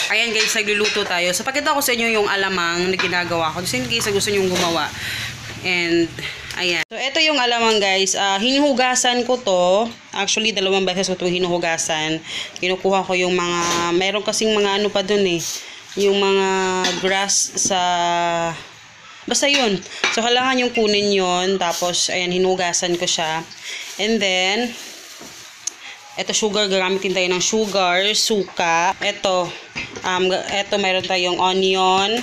Ayan guys, nagluluto tayo. So, pakita ko sa inyo yung alamang na ginagawa ko. Just in case gusto nyo gumawa. And, ayan. So, ito yung alamang guys. Hinuhugasan ko to. Actually, 2 beses ko to hinuhugasan. Kinukuha ko yung mga, meron kasing mga ano pa dun eh. Yung mga grass sa, basta yun. So, kailangan yung kunin yun. Tapos, ayan, hinuhugasan ko siya. And then, ito sugar, gagamitin tayo ng sugar, suka. Ito meron tayong onion.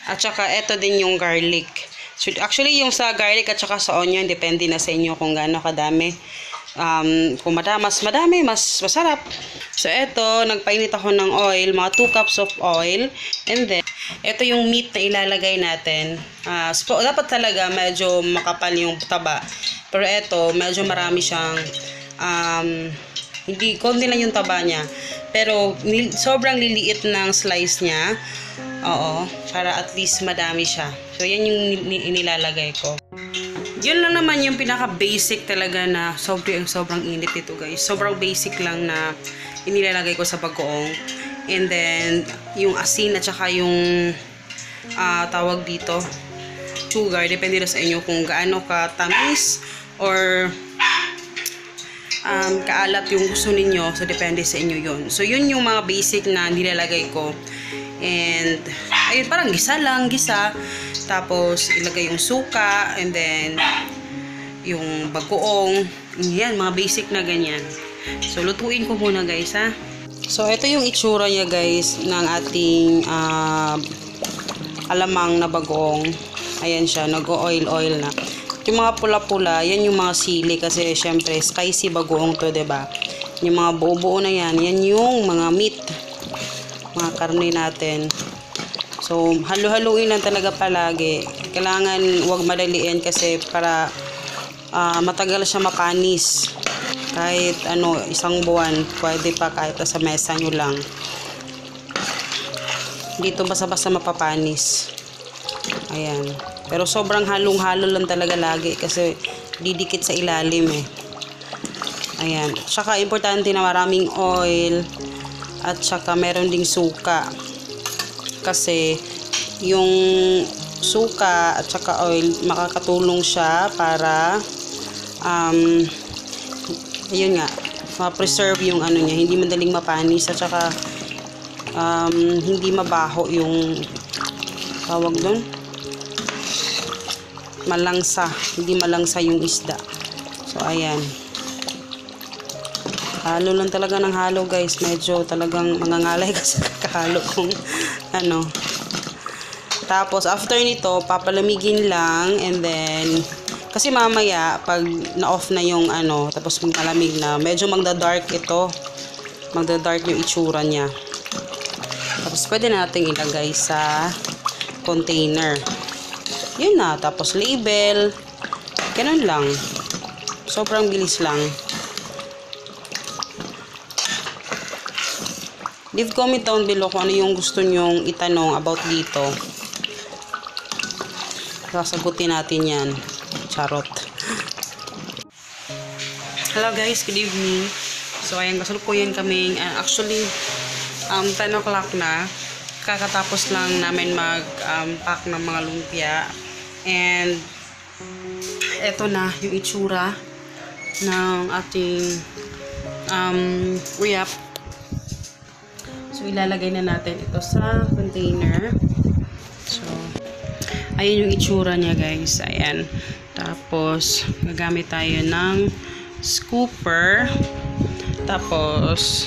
At saka ito din yung garlic. So, actually yung sa garlic at saka sa onion, depende na sa inyo kung gaano kadami. Kung mas madami, mas masarap. So ito, nagpainit ako ng oil, mga 2 cups of oil. And then, ito yung meat na ilalagay natin. So, dapat talaga medyo makapal yung taba. Pero ito, medyo marami siyang hindi, konti lang yung taba niya. Pero, sobrang liliit ng slice niya. Oo, para at least madami siya. So, yan yung inilalagay ko. Yun lang naman yung pinaka-basic talaga na sobrang init ito guys. Sobrang basic lang na inilalagay ko sa bagoong. And then, yung asin at saka yung tawag dito, sugar. Depende na sa inyo kung gaano ka tamis or kaalat yung gusto ninyo. So, depende sa inyo yun. So, yun yung mga basic na nilalagay ko. And, ayun, parang gisa. Tapos, ilagay yung suka. And then, yung bagoong. Yan, mga basic na ganyan. So, lutuin ko muna guys, ha. So, ito yung itsura niya guys ng ating alamang na bagoong. Ayan siya, nag-oil na. Yung mga pula-pula, yan yung mga sili kasi syempre spicy bagoong to, 'di ba? Yung mga buo-buo na yan yung mga meat. Mga karne natin. So, halo-haluin lang talaga palagi. Kailangan wag madaliin kasi para matagal siya mapanis. Kahit ano, 1 buwan, pwede pa kahit sa mesa nyo lang. Dito basta-basta mapapanis. Ayan. Pero sobrang halong-halo lang talaga lagi kasi didikit sa ilalim eh. Ayan. Tsaka importante na maraming oil at tsaka meron ding suka. Kasi yung suka at tsaka oil makakatulong siya para ayun nga, ma-preserve yung ano niya, hindi madaling mapanis at tsaka hindi mabaho yung tawag doon. Malangsa, hindi malangsa yung isda. So, ayan. Halo lang talaga ng halo, guys. Medyo talagang mangangalay kasi kakahalo kung ano. Tapos, after nito, papalamigin lang. And then, kasi mamaya, pag na-off na yung ano, tapos malamig na, medyo magda-dark ito. Magda-dark yung itsura niya. Tapos, pwede na natin ilagay sa container. Yun na. Tapos label. Ganun lang. Sobrang bilis lang. Leave comment down below kung ano yung gusto nyong itanong about dito. Sasagutin natin yan. Charot. Hello guys. Good evening. So ayan. Kasalukuyan kaming actually 10 o'clock na. Kakatapos lang namin mag-pack ng mga lumpia. And eto na yung itsura ng ating wrap. So ilalagay na natin ito sa container. So ayun yung itsura niya guys. Ayan. Tapos gagamit tayo ng scooper. Tapos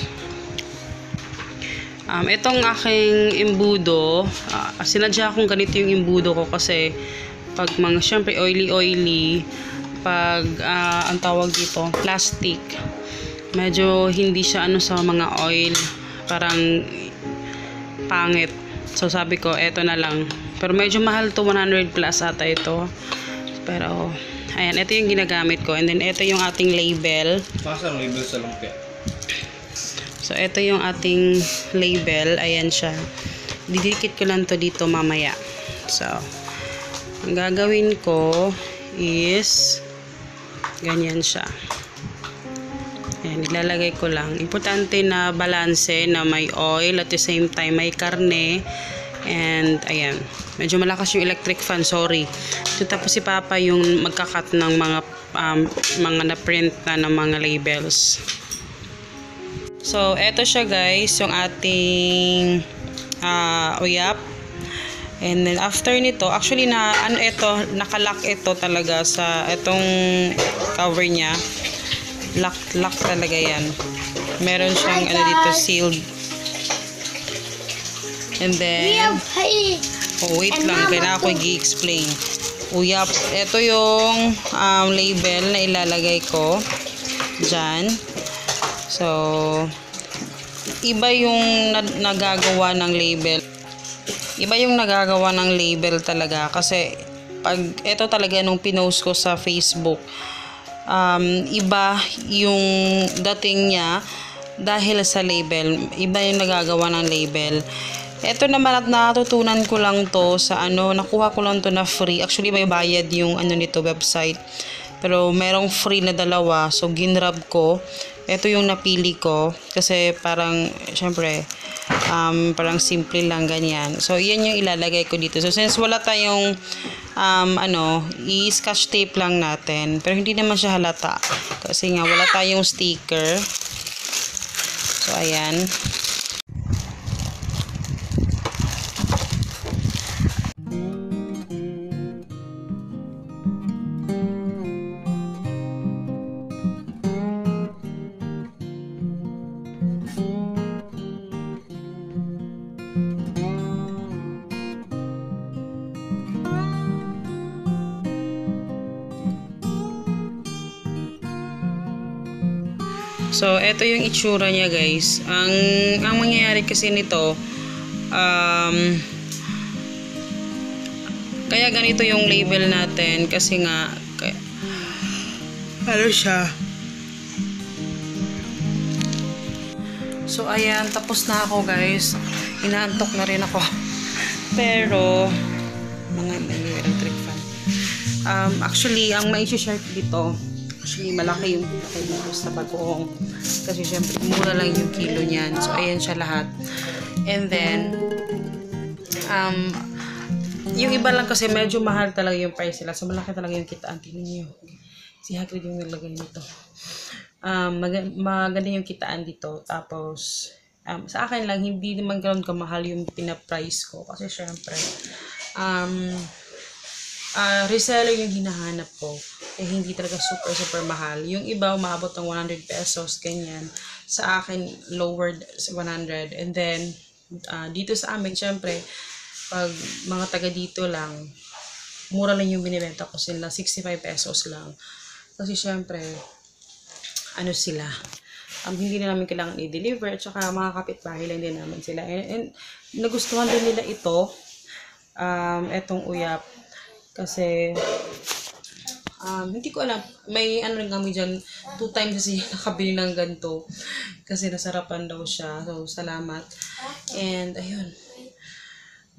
itong aking imbudo, sinadya akong ganito yung imbudo ko kasi pag mga syempre oily, pag ang tawag dito, plastic, medyo hindi siya ano sa mga oil, parang pangit. So sabi ko, eto na lang. Pero medyo mahal to, 100 plus ata ito. Pero, ayan, ito yung ginagamit ko. And then, ito yung ating label. Pasang label sa lumpia. So, ito yung ating label. Ayan siya. Didikit ko lang to dito mamaya. So, ang gagawin ko is ganyan siya. Ayan, Ayan, ilalagay ko lang. Importante na balanse na may oil at the same time may karne. And ayan, medyo malakas yung electric fan, sorry. So, tapos si Papa yung magkakat ng mga na-print na ng mga labels. So, eto siya guys, yung ating uyap. And then after nito, actually nakalock ito talaga sa itong cover niya. Lock talaga yan. Meron siyang dito sealed. And then wait lang, kailangan ko i-explain. Uyap, ito yung label na ilalagay ko dyan. So iba yung nagagawa ng label. Iba yung nagagawa ng label talaga kasi pag ito talaga nung pinost ko sa Facebook, iba yung dating niya dahil sa label. Iba yung nagagawa ng label. Ito naman at natutunan ko lang to sa nakuha ko lang to na free. Actually may bayad yung nito website. Pero merong free na dalawa. So ginrab ko. Ito yung napili ko kasi parang syempre parang simple lang ganyan. So yan yung ilalagay ko dito. So since wala tayong i-scotch tape lang natin. Pero hindi naman siya halata kasi nga wala tayong sticker. So ayan. So, ito yung itsura niya guys. Ang mangyayari kasi nito, kaya ganito yung label natin kasi nga, siya. So, ayan, tapos na ako guys. Inaantok na rin ako. Pero, may electric fan. Actually, ang mai-share dito, actually, malaki yung pinakay dito sa bagoong. Kasi syempre, mura lang yung kilo niyan. So, ayan siya lahat. And then, yung iba lang kasi medyo mahal talaga yung price nila. So, malaki talaga yung kitaan. Tingnan niyo. Si Hagrid yung nilagay nito. Maganda yung kitaan dito. Tapos, sa akin lang, hindi naman ganoon kamahal yung pinaprice ko. Kasi syempre, reseller yung hinahanap ko. Hindi talaga super mahal. Yung iba umaabot ng 100 pesos ganyan. Sa akin lowered 100. And then dito sa amin syempre pag mga taga dito lang mura lang yung binibenta ko sila, 65 pesos lang. Kasi syempre sila hindi na namin kailangan i-deliver at saka mga kapitbahay lang din naman sila. And nagustuhan din nila ito etong uyap kasi hindi ko alam, may rin kami dyan 2 times kasi nakabili ng ganito kasi nasarapan daw siya. So salamat. And ayun,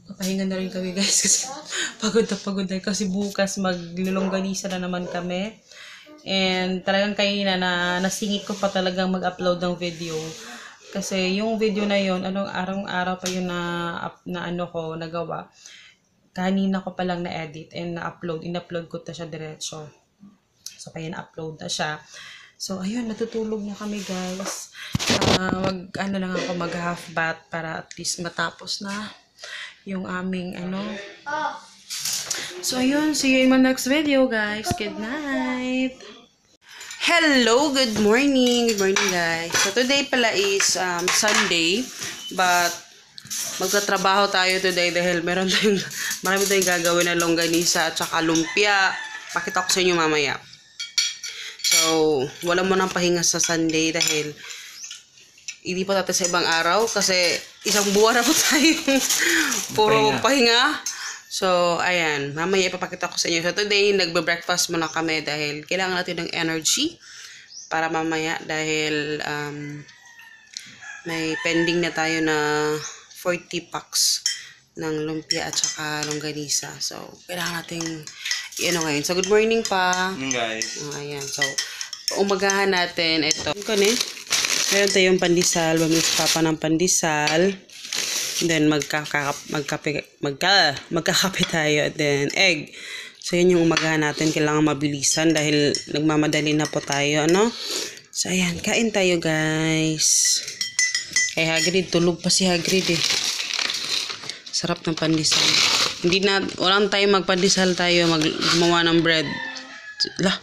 papahinga na rin kami guys kasi pagod na kasi bukas maglulongganisa na naman kami. And talagang kanina na nasingit ko pa talagang mag-upload ng video kasi yung video na yun araw-araw pa yun ko nagawa. Kanina ko pa lang na-edit and in-upload ko na siya diretso. So, kaya na-upload na siya. So, ayun, natutulog na kami, guys. Lang ako, mag-half bath para at least matapos na yung aming, So, ayun, see you in my next video, guys. Good night! Hello, good morning! Good morning, guys. So, today pala is Sunday, but magtatrabaho tayo today dahil marami tayong gagawin na longganisa at saka lumpia. Pakita ko sa inyo mamaya. So, wala mo nang pahinga sa Sunday dahil hindi pa tayo sa ibang araw kasi isang buwan na po tayo puro pahinga. So, ayan. Mamaya ipapakita ko sa inyo. So, today, nagbe-breakfast muna kami dahil kailangan natin ng energy para mamaya dahil may pending na tayo na 40 packs ng lumpia at saka longganisa. So, kailangan natin ngayon. So, good morning pa. Guys. Ayan. So, Umagahan natin ito. Meron tayong pandesal. Bumili si Papa ng pandesal. Then, magkakape tayo. Then, egg. So, yun yung umagahan natin. Kailangan mabilisan dahil nagmamadali na po tayo, ano? So, ayan. Kain tayo, guys. Kay Hagrid. Tulog pa si Hagrid, eh. Sarap ng pandesal. Walang tayo magpandesal tayo. Gumawa ng bread. Lah.